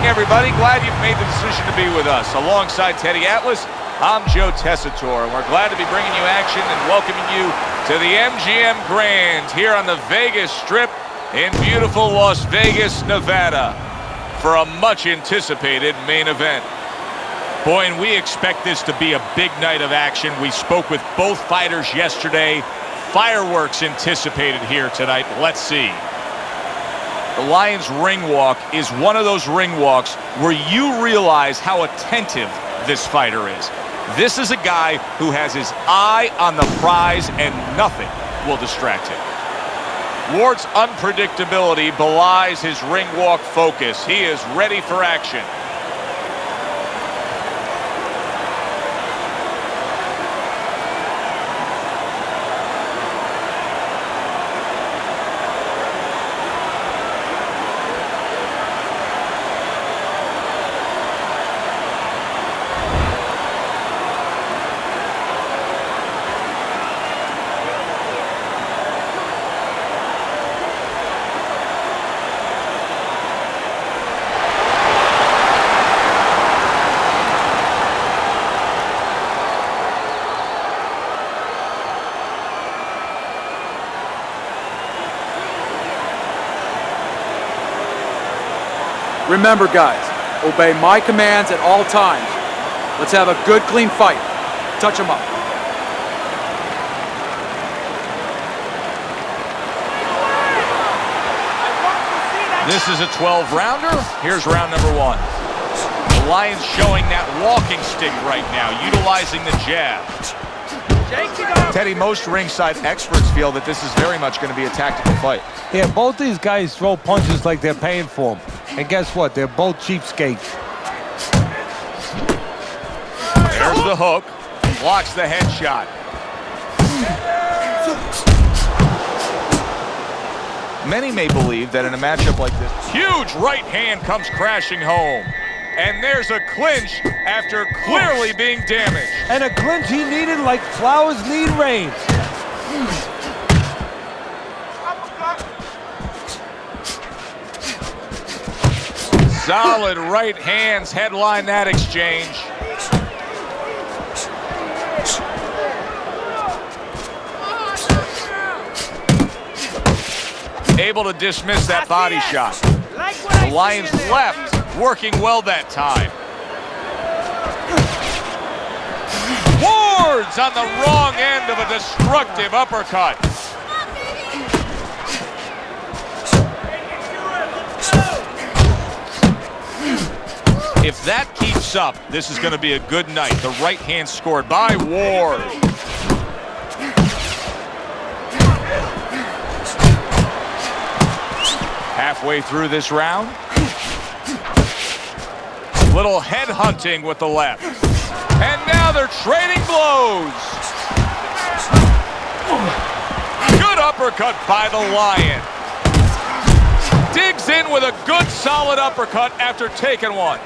everybody. Glad you've made the decision to be with us. Alongside Teddy Atlas, I'm Joe Tessitore, and we're glad to be bringing you action and welcoming you to the MGM Grand here on the Vegas Strip in beautiful Las Vegas, Nevada, for a much-anticipated main event. Boy, and we expect this to be a big night of action. We spoke with both fighters yesterday. Fireworks anticipated here tonight. Let's see. The Lions ring walk is one of those ring walks where you realize how attentive this fighter is. This is a guy who has his eye on the prize and nothing will distract him. Ward's unpredictability belies his ring walk focus. He is ready for action. Remember, guys, obey my commands at all times. Let's have a good, clean fight. Touch him up. This is a 12-rounder. Here's round number one. The Lions showing that walking stick right now, utilizing the jab. Teddy, most ringside experts feel that this is very much going to be a tactical fight. Yeah, both these guys throw punches like they're paying for them. And guess what? They're both cheapskates. There's the hook. Blocks the headshot. Many may believe that in a matchup like this, huge right hand comes crashing home. And there's a clinch after clearly being damaged. And a clinch he needed like flowers need rain. Solid right hands headline that exchange. Able to dismiss that body shot. The Lions left, working well that time. Ward's on the wrong end of a destructive uppercut. If that keeps up, this is going to be a good night. The right hand scored by Ward. Halfway through this round. Little head hunting with the left. And now they're trading blows. Good uppercut by the Lion. Digs in with a good solid uppercut after taking one.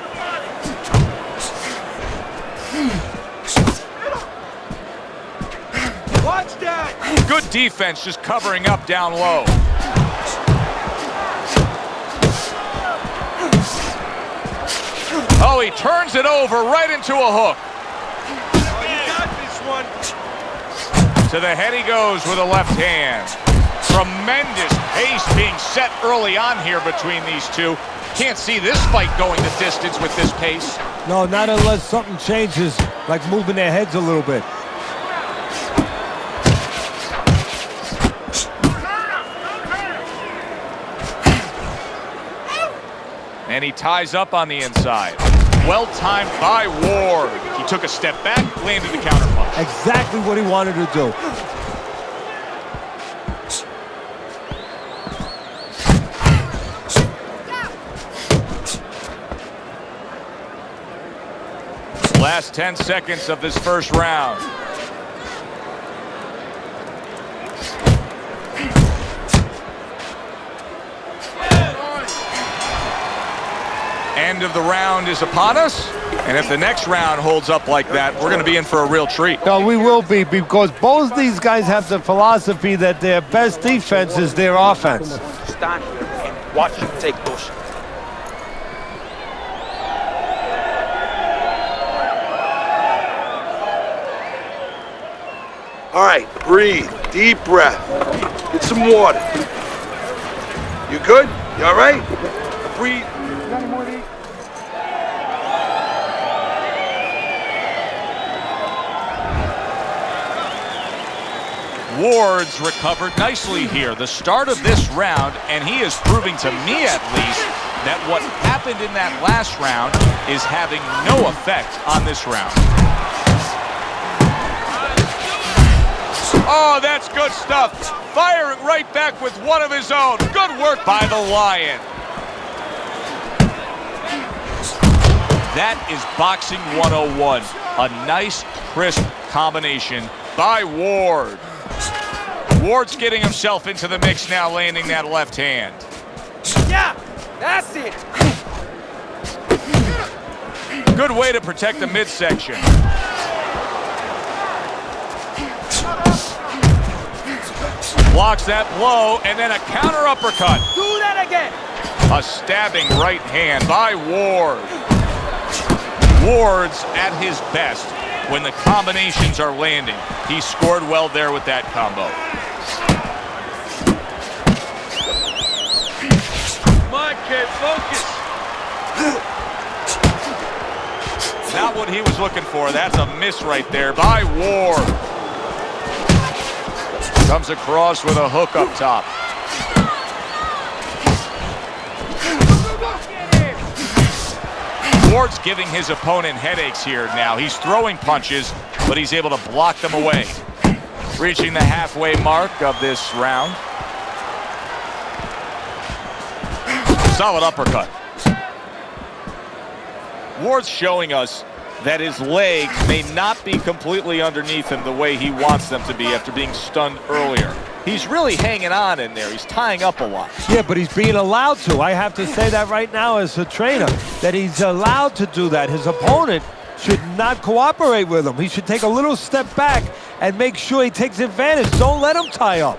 Watch that! Good defense, just covering up down low. Oh, he turns it over right into a hook. Oh, you got this one. To the head he goes with a left hand. Tremendous pace being set early on here between these two. Can't see this fight going the distance with this pace. No, not unless something changes, like moving their heads a little bit. And he ties up on the inside. Well timed by Ward. He took a step back, landed the counterpunch. Exactly what he wanted to do. Last 10 seconds of this first round. End of the round is upon us, and if the next round holds up like that, we're going to be in for a real treat. No, we will be, because both these guys have the philosophy that their best defense is their offense. Stand here and watch him take those shots. All right, breathe. Deep breath. Get some water. You good? You all right? Breathe. Ward's recovered nicely here. The start of this round, and he is proving to me at least that what happened in that last round is having no effect on this round. Oh, that's good stuff. Firing right back with one of his own. Good work by the Lion. That is boxing 101. A nice, crisp combination by Ward. Ward's getting himself into the mix now, landing that left hand. Yeah, that's it. Good way to protect the midsection. Blocks that blow, and then a counter uppercut. Do that again. A stabbing right hand by Ward. Ward's at his best when the combinations are landing. He scored well there with that combo. Come on, kid, focus. Not what he was looking for. That's a miss right there by Ward. Comes across with a hook up top. Ward's giving his opponent headaches here now. He's throwing punches, but he's able to block them away. Reaching the halfway mark of this round. Solid uppercut. Ward's showing us that his legs may not be completely underneath him the way he wants them to be after being stunned earlier. He's really hanging on in there. He's tying up a lot. Yeah, but he's being allowed to. I have to say that right now as a trainer, that he's allowed to do that. His opponent should not cooperate with him. He should take a little step back and make sure he takes advantage. Don't let him tie up.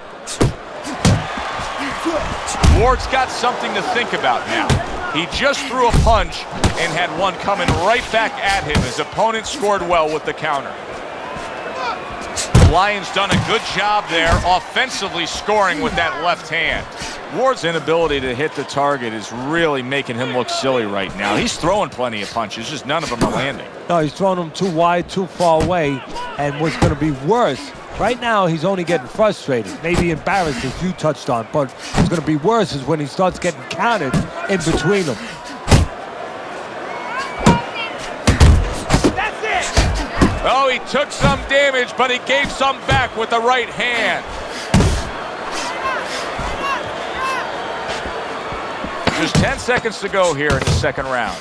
Ward's got something to think about now. He just threw a punch and had one coming right back at him. His opponent scored well with the counter. The Lions done a good job there, offensively scoring with that left hand. Ward's inability to hit the target is really making him look silly right now. He's throwing plenty of punches, just none of them are landing. No, he's throwing them too wide, too far away, and what's going to be worse, right now he's only getting frustrated, maybe embarrassed as you touched on, but what's going to be worse is when he starts getting counted in between them. Oh, he took some damage, but he gave some back with the right hand. Just 10 seconds to go here in the second round.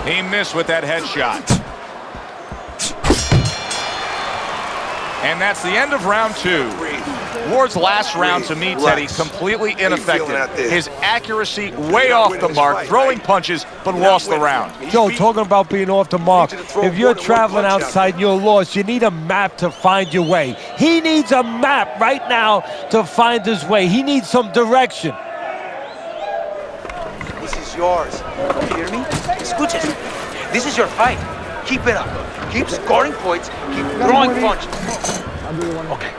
He missed with that headshot. And that's the end of round two. Ward's last round, to me, Teddy, completely ineffective. His accuracy way off the mark, throwing punches, but lost the round. Joe, talking about being off the mark, if you're traveling outside and you're lost, you need a map to find your way. He needs a map right now to find his way. He needs some direction. This is yours. You hear me? Escuches. This is your fight. Keep it up. Keep scoring points. Keep throwing punches. Okay.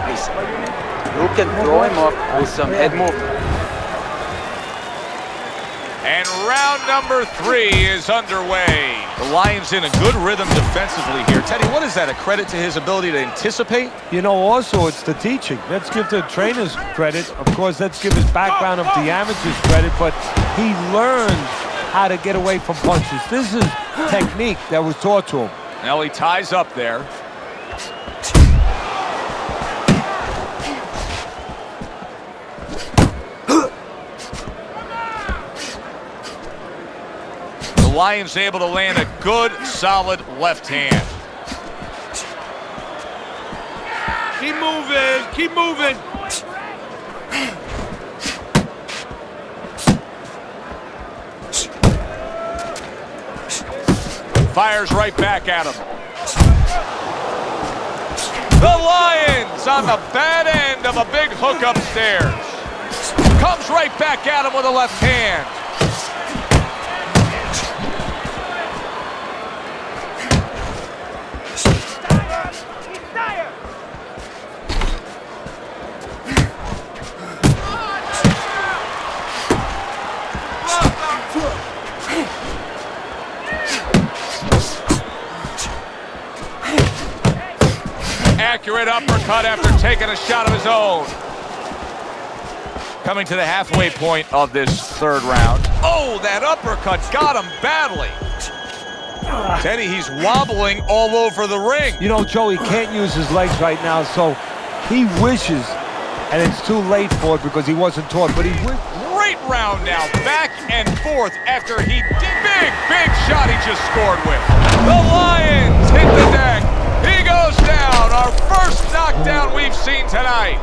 Listen. You can throw him up with some head movement. And round number 3 is underway. The Lions in a good rhythm defensively here. Teddy, what is that, a credit to his ability to anticipate? You know, also, it's the teaching. Let's give the trainers credit. Of course, let's give his background of the amateurs credit, but he learned how to get away from punches. This is technique that was taught to him. Now he ties up there. The Lions able to land a good, solid left hand. Keep moving, keep moving. Fires right back at him. The Lions on the bad end of a big hook upstairs. Comes right back at him with a left hand. Accurate uppercut after taking a shot of his own. Coming to the halfway point of this third round. Oh, that uppercut got him badly. Teddy, he's wobbling all over the ring. You know, Joe, he can't use his legs right now, so he wishes, and it's too late for it because he wasn't taught, but he wishes. Great round now, back and forth after he did big shot he just scored with. The Lions hit the deck. He goes down, our first knockdown we've seen tonight.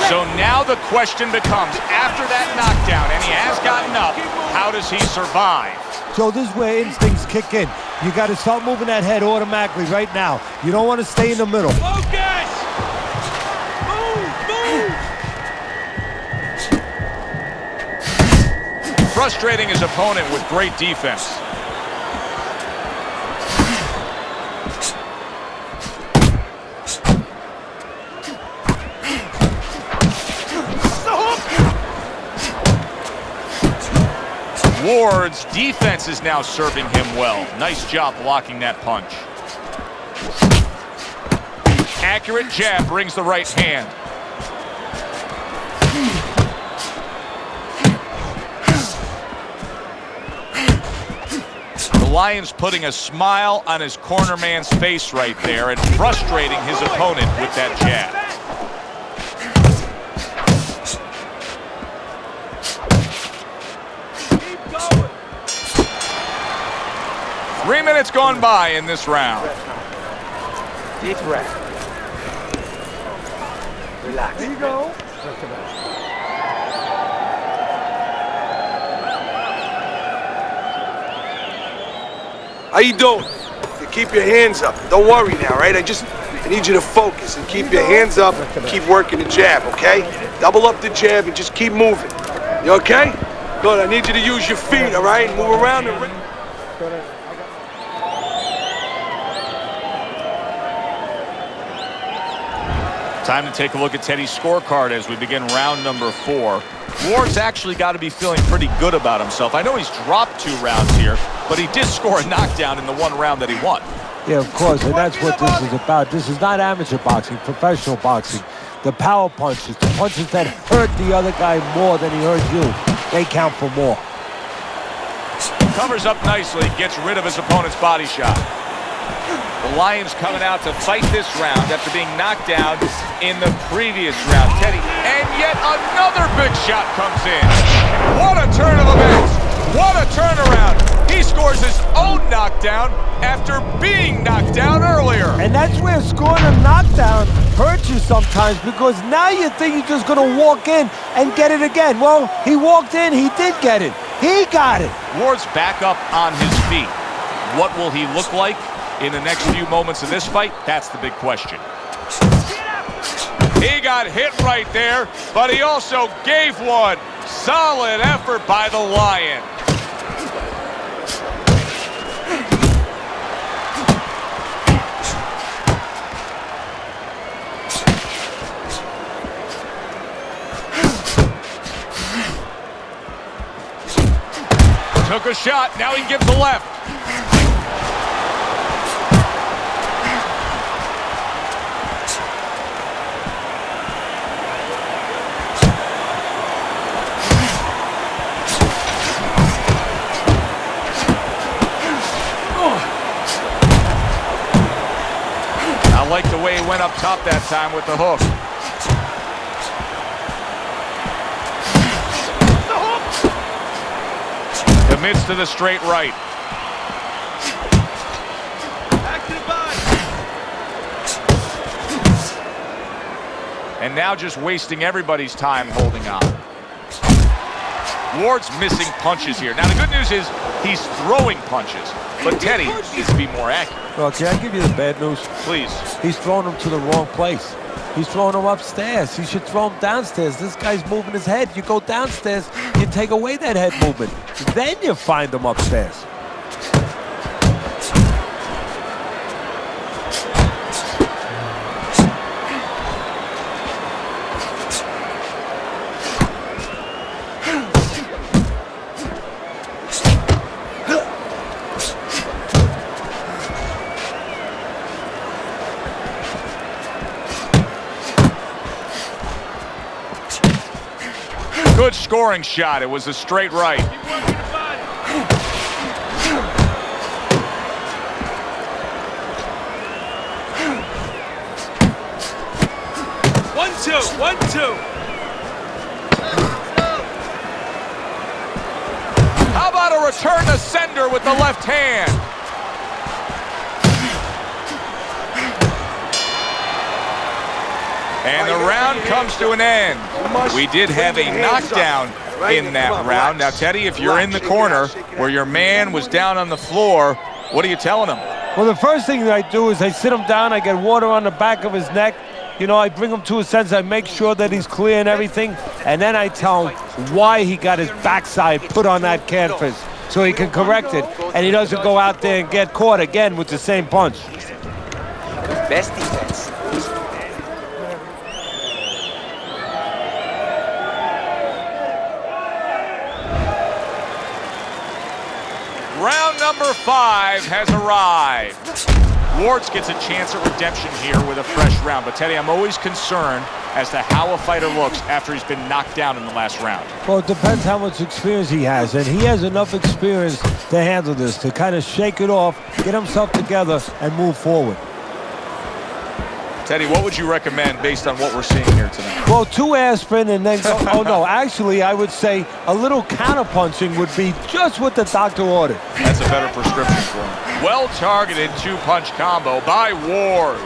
So now the question becomes, after that knockdown, and he has gotten up, how does he survive? So this is where instincts kick in. You got to start moving that head automatically right now. You don't want to stay in the middle. Focus! Move! Frustrating his opponent with great defense. Ward's defense is now serving him well. Nice job blocking that punch. Accurate jab brings the right hand. The Lions putting a smile on his corner man's face right there and frustrating his opponent with that jab. 3 minutes gone by in this round. Deep breath. Relax. There you go. How you doing? You keep your hands up. Don't worry now, right? I need you to focus and keep your hands up. Keep working the jab, okay? Double up the jab and just keep moving. You okay? Good. I need you to use your feet, all right? Move around the ring. Time to take a look at Teddy's scorecard as we begin round number 4. Ward's actually got to be feeling pretty good about himself. I know he's dropped 2 rounds here, but he did score a knockdown in the 1 round that he won. Yeah, of course, and that's what this is about. This is not amateur boxing, professional boxing. The power punches, the punches that hurt the other guy more than he hurt you, they count for more. Covers up nicely, gets rid of his opponent's body shot. The Lions coming out to fight this round after being knocked down in the previous round. Teddy, and yet another big shot comes in. What a turn of events. What a turnaround. He scores his own knockdown after being knocked down earlier. And that's where scoring a knockdown hurts you sometimes, because now you think you're just going to walk in and get it again. Well, he walked in, he did get it. He got it. Ward's back up on his feet. What will he look like in the next few moments of this fight? That's the big question. He got hit right there, but he also gave one. Solid effort by the Lion. Took a shot, now he gives the left. I like the way he went up top that time with the hook. Commits to the straight right. And now just wasting everybody's time holding on. Ward's missing punches here. Now the good news is he's throwing punches, but Teddy needs to be more accurate. Well, can I give you the bad news? Please. He's throwing them to the wrong place. He's throwing them upstairs. He should throw them downstairs. This guy's moving his head. You go downstairs, you take away that head movement. Then you find them upstairs. Good scoring shot. It was a straight right. 1-2, 1-2. How about a return to sender with the left hand? And the round comes to an end. We did have a knockdown in that round. Now, Teddy, if you're in the corner where your man was down on the floor, what are you telling him? Well, the first thing that I do is I sit him down, I get water on the back of his neck. You know, I bring him to a sense, I make sure that he's clear and everything, and then I tell him why he got his backside put on that canvas so he can correct it, and he doesn't go out there and get caught again with the same punch. Best defense. Round number 5 has arrived. Ward's gets a chance at redemption here with a fresh round. But, Teddy, I'm always concerned as to how a fighter looks after he's been knocked down in the last round. Well, it depends how much experience he has, and he has enough experience to handle this, to kind of shake it off, get himself together, and move forward. Teddy, what would you recommend based on what we're seeing here tonight? Well, 2 aspirin and then go, oh no, actually I would say a little counterpunching would be just what the doctor ordered. That's a better prescription for him. Well-targeted 2-punch combo by Ward.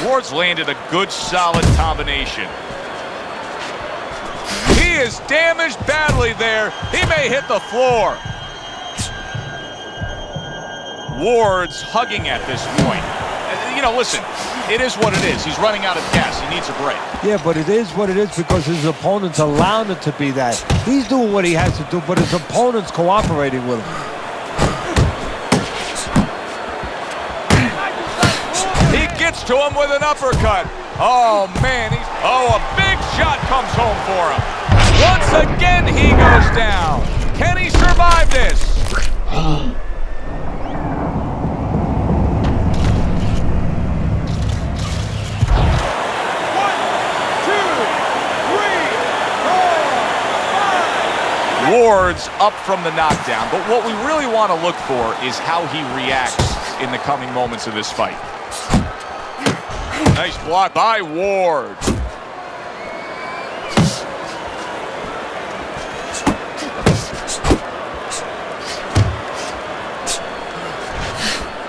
Ward's landed a good, solid combination. He is damaged badly there. He may hit the floor. Ward's hugging at this point. You know, listen, it is what it is. He's running out of gas. He needs a break. Yeah, but it is what it is because his opponent's allowing it to be that. He's doing what he has to do, but his opponent's cooperating with him. Gets to him with an uppercut. Oh, man. A big shot comes home for him. Once again, he goes down. Can he survive this? 1, 2, 3, 4, 5. Ward's up from the knockdown, but what we really want to look for is how he reacts in the coming moments of this fight. Nice block by Ward.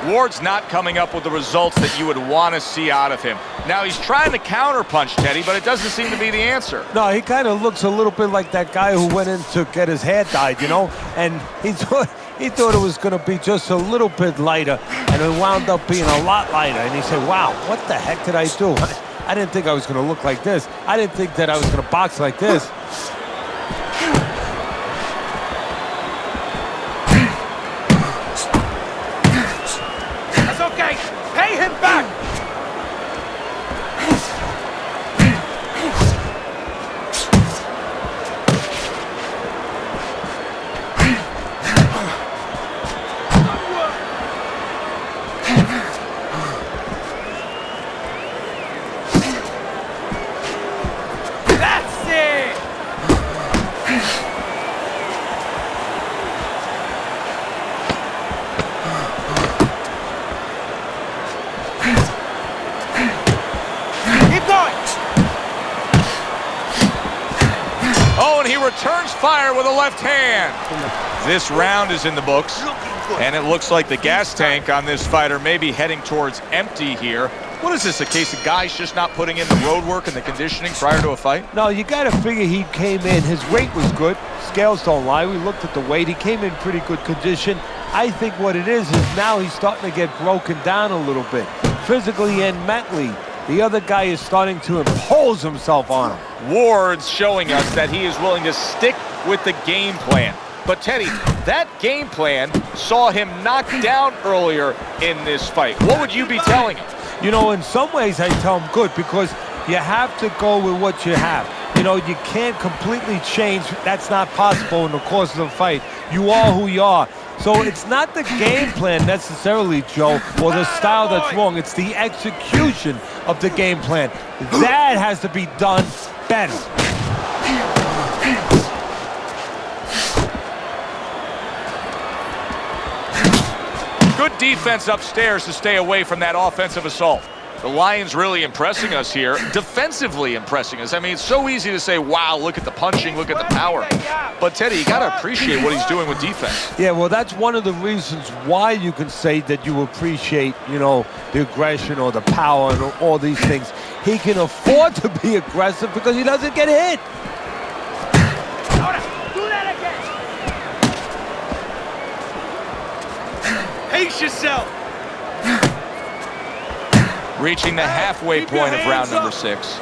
Ward's not coming up with the results that you would want to see out of him. Now, he's trying to counterpunch, Teddy, but it doesn't seem to be the answer. No, he kind of looks a little bit like that guy who went in to get his hair dyed, you know? And he thought it was going to be just a little bit lighter, and it wound up being a lot lighter. And he said, wow, what the heck did I do? I didn't think I was going to look like this. I didn't think that I was going to box like this. That's okay. Pay him back. Returns fire with a left hand. This round is in the books, and it looks like the gas tank on this fighter may be heading towards empty here. What is this, a case of guys just not putting in the road work and the conditioning prior to a fight? No, you got to figure he came in. His weight was good. Scales don't lie. We looked at the weight. He came in pretty good condition. I think what it is now he's starting to get broken down a little bit, physically and mentally. The other guy is starting to impose himself on him. Ward's showing us that he is willing to stick with the game plan. But, Teddy, that game plan saw him knocked down earlier in this fight. What would you be telling him? You know, in some ways I tell him good because you have to go with what you have. You know, you can't completely change. That's not possible in the course of the fight. You are who you are. So it's not the game plan necessarily, Joe, or the style that's wrong. It's the execution of the game plan. That has to be done better. Good defense upstairs to stay away from that offensive assault. The Lions really impressing us here, defensively impressing us. I mean, it's so easy to say, wow, look at the punching, look at the power. But, Teddy, you got to appreciate what he's doing with defense. Yeah, well, that's one of the reasons why you can say that you appreciate, you know, the aggression or the power and all these things. He can afford to be aggressive because he doesn't get hit. Do that again. Pace yourself. Reaching the halfway point of round number 6.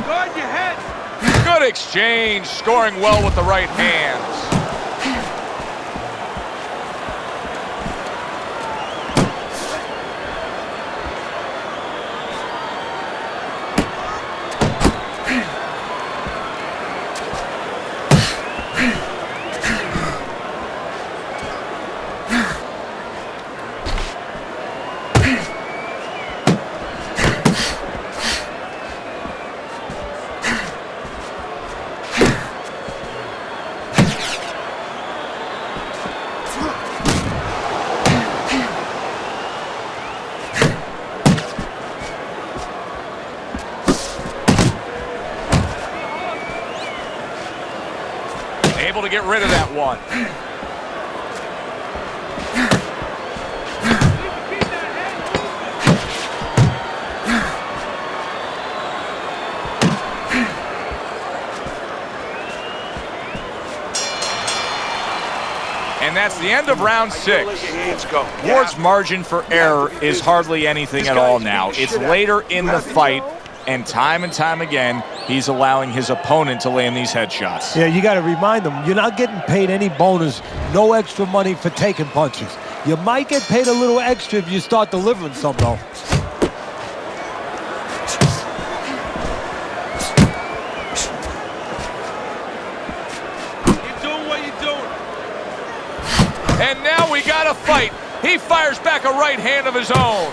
Guard your head. Good exchange, scoring well with the right hands. Able to get rid of that one. And that's the end of round 6. Ward's margin for error is hardly anything at all now. It's later in the fight, and time again, he's allowing his opponent to land these headshots. Yeah, you got to remind them, you're not getting paid any bonus, no extra money for taking punches. You might get paid a little extra if you start delivering some, though. Keep doing what you're doing. And now we got a fight. He fires back a right hand of his own.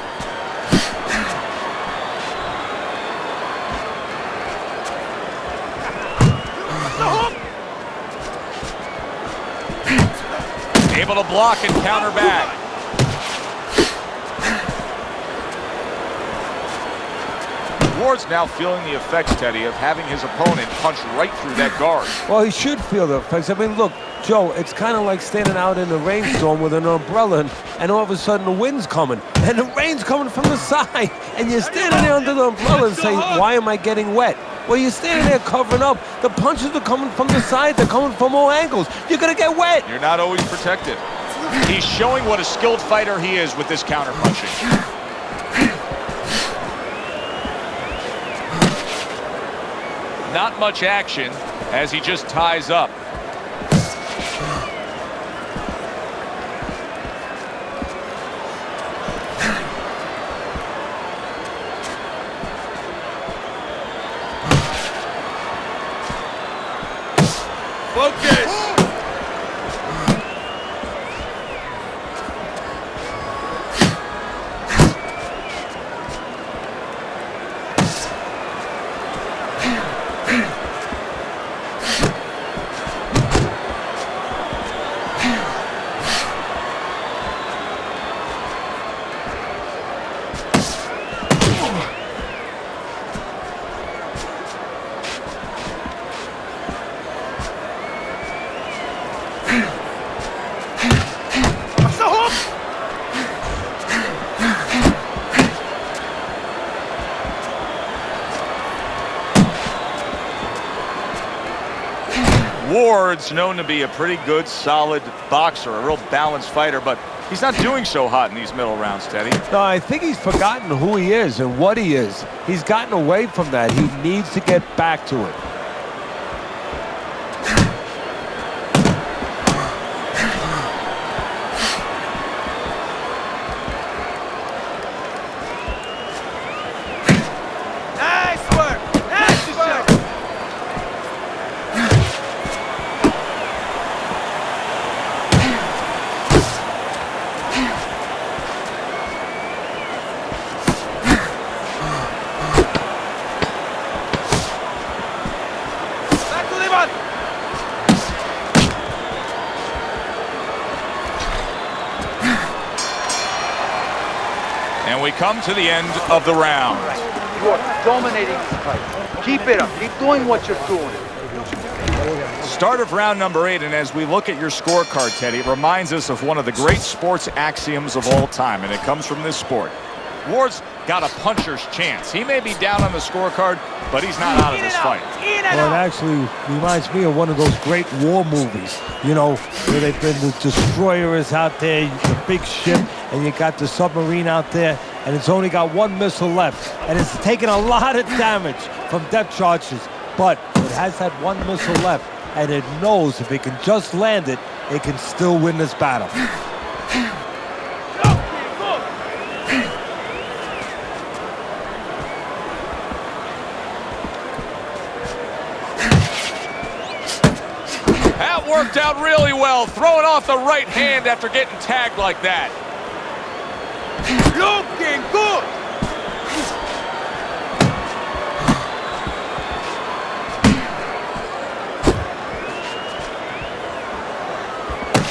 Able to block and counter back. Ward's now feeling the effects, Teddy, of having his opponent punch right through that guard. Well, he should feel the effects. I mean, look, Joe, it's kind of like standing out in a rainstorm with an umbrella, and all of a sudden the wind's coming, and the rain's coming from the side, and you're standing there under the umbrella and saying, why am I getting wet? Well, you're standing there covering up. The punches are coming from the side. They're coming from all angles. You're going to get wet. You're not always protected. He's showing what a skilled fighter he is with this counter punching. Not much action as he just ties up. Focus. Ward's known to be a pretty good, solid boxer, a real balanced fighter, but He's not doing so hot in these middle rounds, Teddy. No, I think he's forgotten who he is and what he is. He's gotten away from that. He needs to get back to it. And we come to the end of the round. You're dominating this fight. Keep it up. Keep doing what you're doing. Start of round number 8, and as we look at your scorecard, Teddy, it reminds us of one of the great sports axioms of all time, and it comes from this sport. Ward's got a puncher's chance. He may be down on the scorecard, but he's not out of this fight. Well, it actually reminds me of one of those great war movies, you know, where they've been the destroyers out there, the big ship, and you got the submarine out there, and it's only got one missile left, and it's taken a lot of damage from depth charges, but it has that one missile left, and it knows if it can just land it, it can still win this battle. That worked out really well, throwing off the right hand after getting tagged like that. Looking good!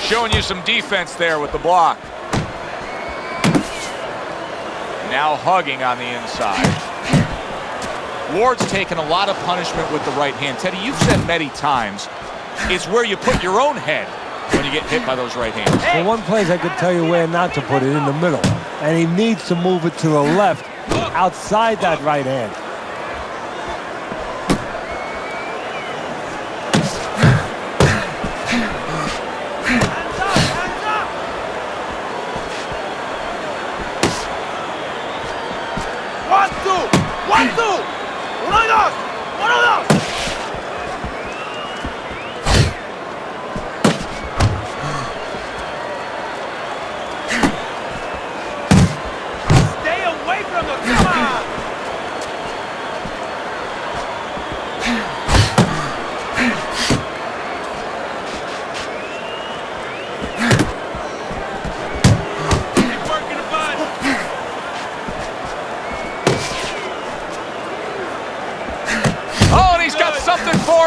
Showing you some defense there with the block. Now hugging on the inside. Ward's taken a lot of punishment with the right hand. Teddy, you've said many times, it's where you put your own head when you get hit by those right hands. Well, one place I could tell you where not to put it, in the middle. And he needs to move it to the left, outside that right hand.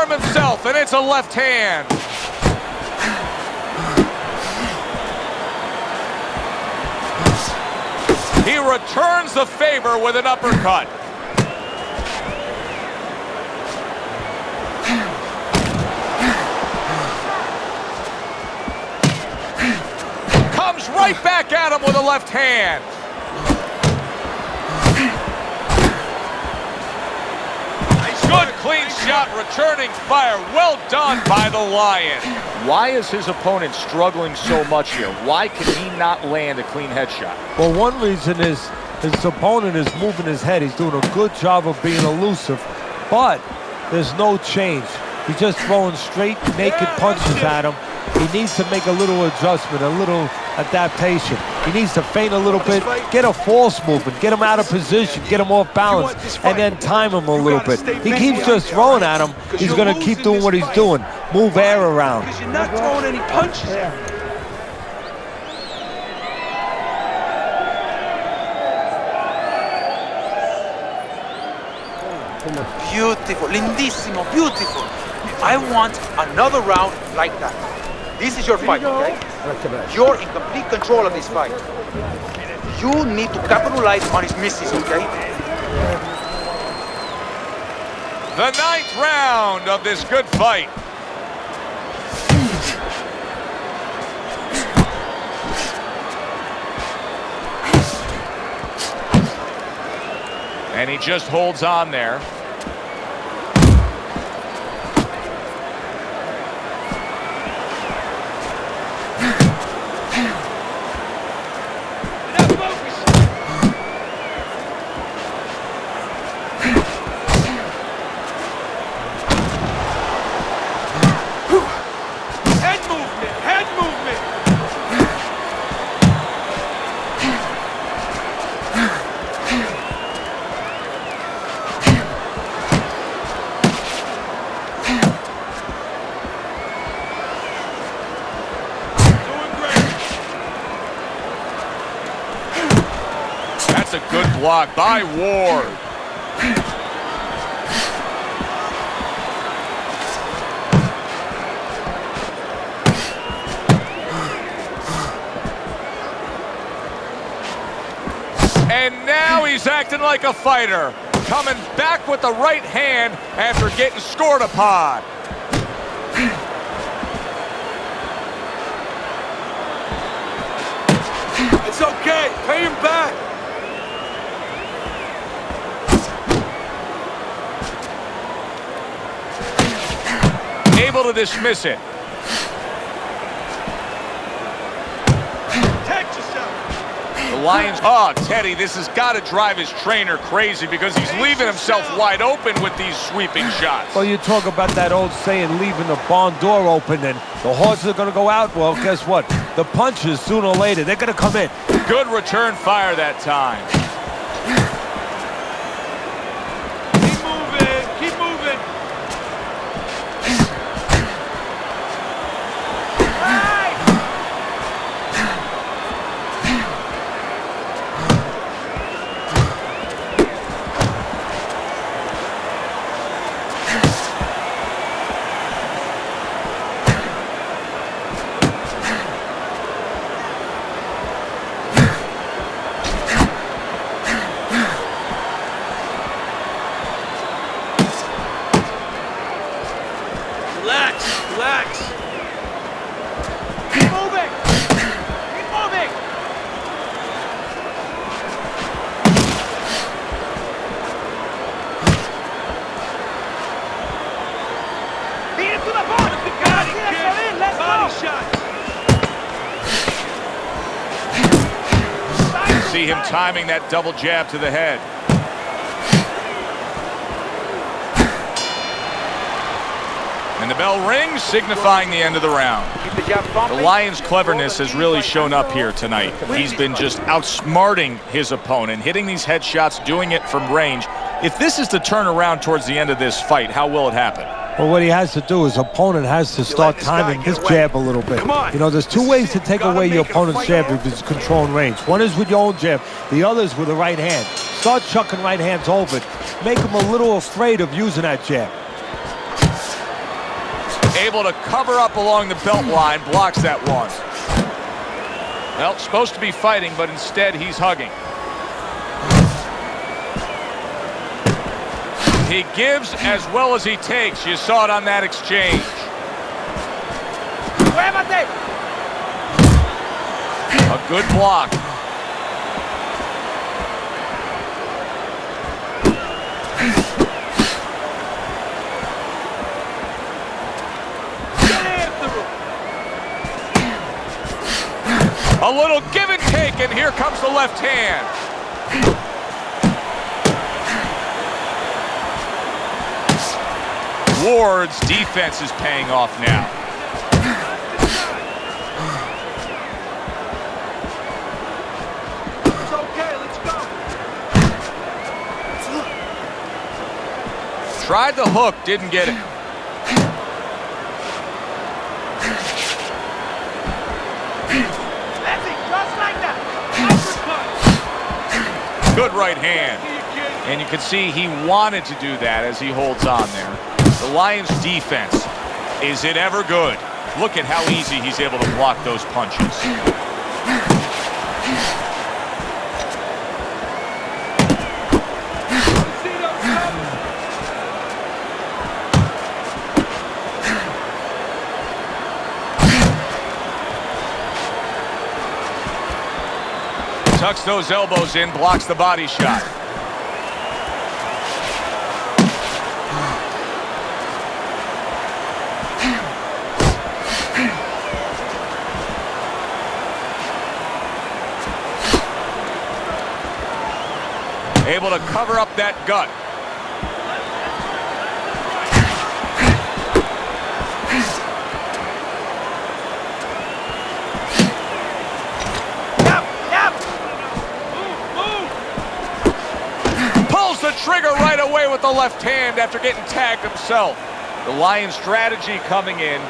Himself, and it's a left hand. He returns the favor with an uppercut. Comes right back at him with a left hand. Good clean shot, returning fire. Well done by the Lion. Why is his opponent struggling so much here? Why can he not land a clean headshot? Well, one reason is his opponent is moving his head. He's doing a good job of being elusive, but there's no change. He's just throwing straight, naked punches at him. He needs to make a little adjustment, a little adaptation. He needs to feint a little bit, get a false movement, get him out of position, get him off balance, and then time him a little bit. He keeps just throwing at him. He's going to keep doing what he's doing. Move air around. Because you're not throwing any punches. Beautiful, lindissimo, beautiful. I want another round like that. This is your fight, okay? You're in complete control of this fight. You need to capitalize on his misses, okay? The 9th round of this good fight. And he just holds on there. That's a good block by Ward. And now he's acting like a fighter, coming back with the right hand after getting scored upon. It's okay. Pay him back. Able to dismiss it. Protect yourself. The Lions, Teddy, this has got to drive his trainer crazy because he's leaving himself wide open with these sweeping shots. Well, you talk about that old saying, leaving the barn door open, and the horses are going to go out. Well, guess what? The punches, sooner or later, they're going to come in. Good return fire that time. Keep moving. Keep moving. Relax. Keep moving. Keep moving. Beat him to the ball. Got it, kid. Let's Body shot. See him timing that double jab to the head. And the bell rings, signifying the end of the round. The Lions' cleverness has really shown up here tonight. He's been just outsmarting his opponent, hitting these headshots, doing it from range. If this is to turn around towards the end of this fight, how will it happen? Well, what he has to do is opponent has to start timing his jab a little bit. You know, there's two ways to take away your opponent's jab if it's controlling range. One is with your own jab. The other is with the right hand. Start chucking right hands over it. Make him a little afraid of using that jab. Able to cover up along the belt line, blocks that one. Well, supposed to be fighting, but instead he's hugging. He gives as well as he takes. You saw it on that exchange. A good block. A little give and take, and here comes the left hand. Ward's defense is paying off now. It's okay, let's go. Tried the hook, didn't get it. Good right hand. And you can see he wanted to do that as he holds on there. The Lions' defense, is it ever good? Look at how easy he's able to block those punches. Tucks those elbows in, blocks the body shot. Able to cover up that gut. Pulls the trigger right away with the left hand after getting tagged himself. The Lions' strategy coming in,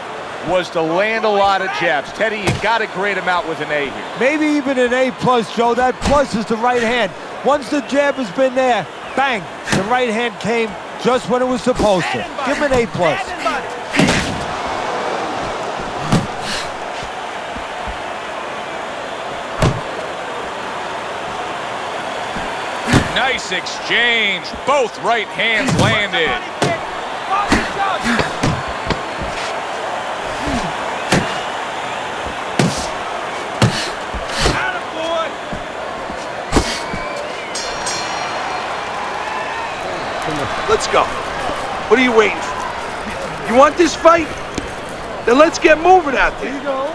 was to land a lot of jabs. Teddy, you got to grade him out with an A here. Maybe even an A+, Joe. That plus is the right hand. Once the jab has been there, bang, the right hand came just when it was supposed to. Give him an A+. Nice exchange. Both right hands landed. Let's go. What are you waiting for? You want this fight? Then let's get moving out there. Here you go.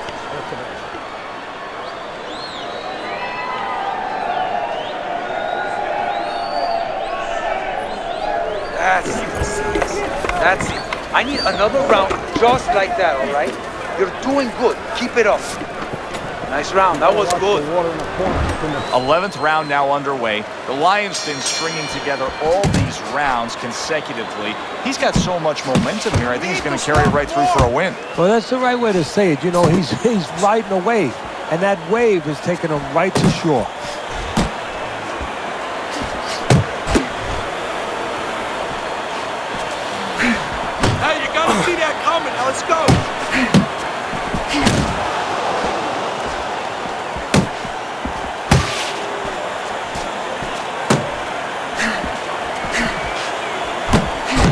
That's it. I need another round just like that, all right? You're doing good. Keep it up. Nice round. That was good. 11th round now underway. The Lion's been stringing together all these rounds consecutively. He's got so much momentum here. I think he's going to carry it right through for a win. Well, that's the right way to say it. You know, he's riding a wave, and that wave is taking him right to shore. Hey, you gotta see that coming. Now let's go.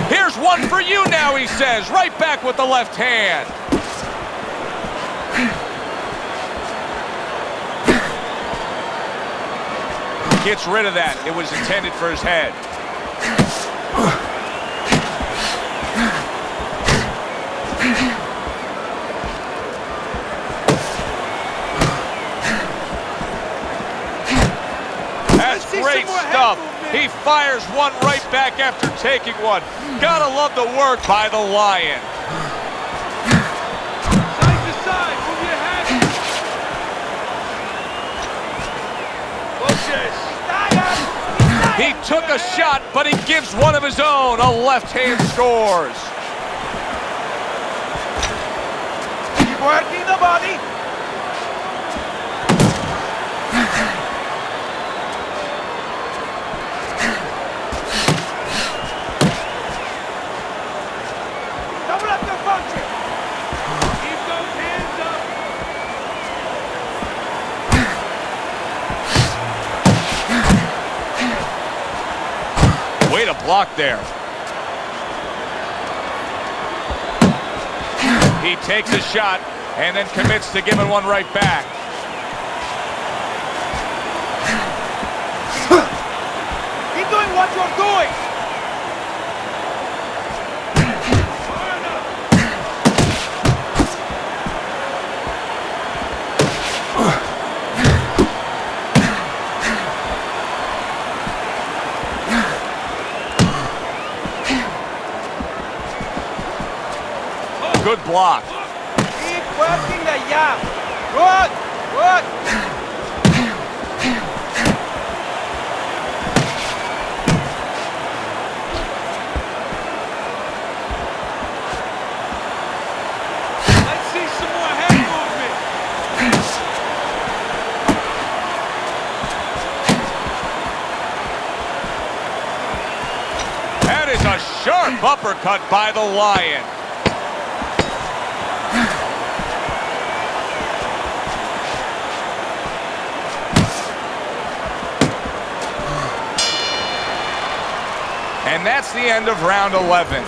Here's one for you now, he says. Right back with the left hand. Gets rid of that. It was intended for his head. That's great stuff. He fires one right back after taking one. Gotta love the work by the Lion. Side to side. Move your head. He took a shot, but he gives one of his own. A left hand scores. Keep working the body. Double up the function. Keep those hands up. Way to block there. He takes a shot and then commits to giving one right back. Keep doing what you're doing. Good block. Keep working the jab. Good, good. Let's see some more head movement. That is a sharp uppercut by the Lion. And that's the end of round 11.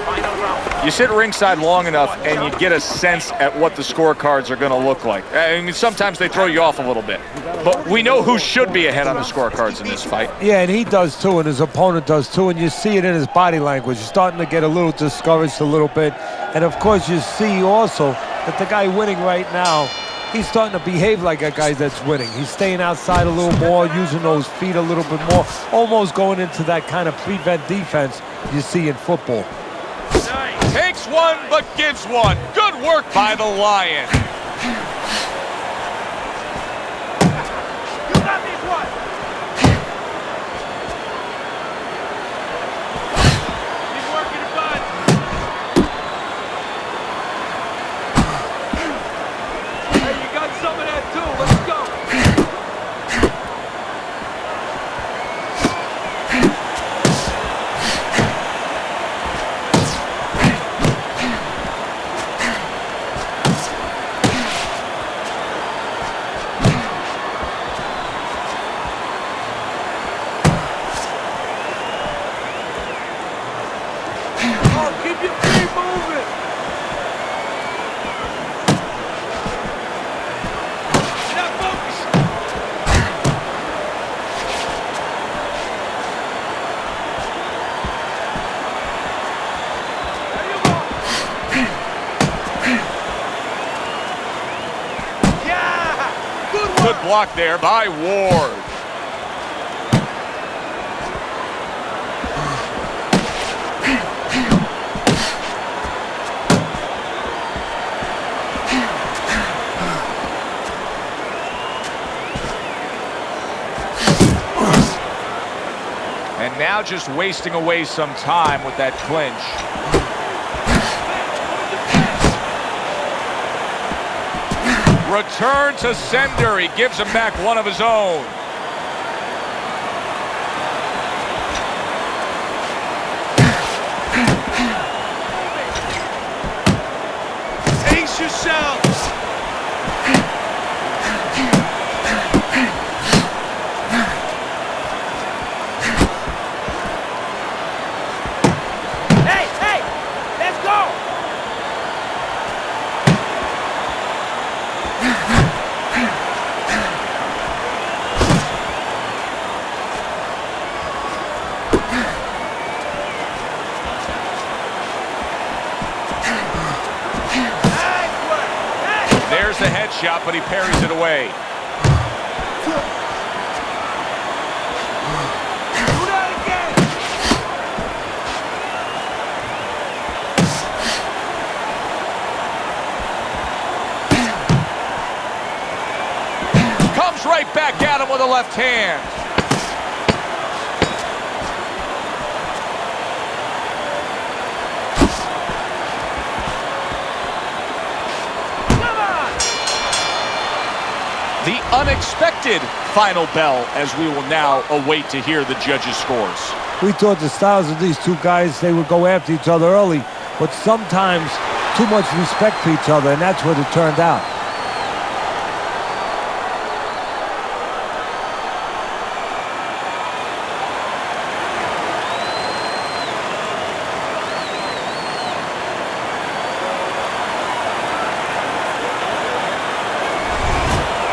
You sit ringside long enough and you get a sense at what the scorecards are going to look like. I mean, sometimes they throw you off a little bit. But we know who should be ahead on the scorecards in this fight. Yeah, and he does too, and his opponent does too, and you see it in his body language. He's starting to get a little discouraged a little bit. And of course, you see also that the guy winning right now, he's starting to behave like a guy that's winning. He's staying outside a little more, using those feet a little bit more, almost going into that kind of prevent defense you see in football. Takes one, but gives one. Good work by the Lion. You got this one. Keep working the bud. some of that too. Let's go. Oh, keep your feet moving. Now focus. There you go. Yeah! Good work. Good block there by Ward. And now just wasting away some time with that clinch. Return to sender. He gives him back one of his own. Pace yourself. Hey, hey! Let's go! There's the headshot, but he parries it away. Do that again! Comes right back at him with a left hand. The unexpected final bell, as we will now await to hear the judges' scores. We thought the styles of these two guys, they would go after each other early, but sometimes too much respect for each other, and that's what it turned out.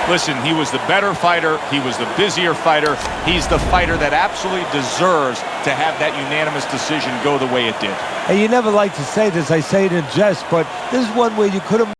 Listen, he was the better fighter. He was the busier fighter. He's the fighter that absolutely deserves to have that unanimous decision go the way it did. And you never like to say this, I say it in jest, but this is one where you could have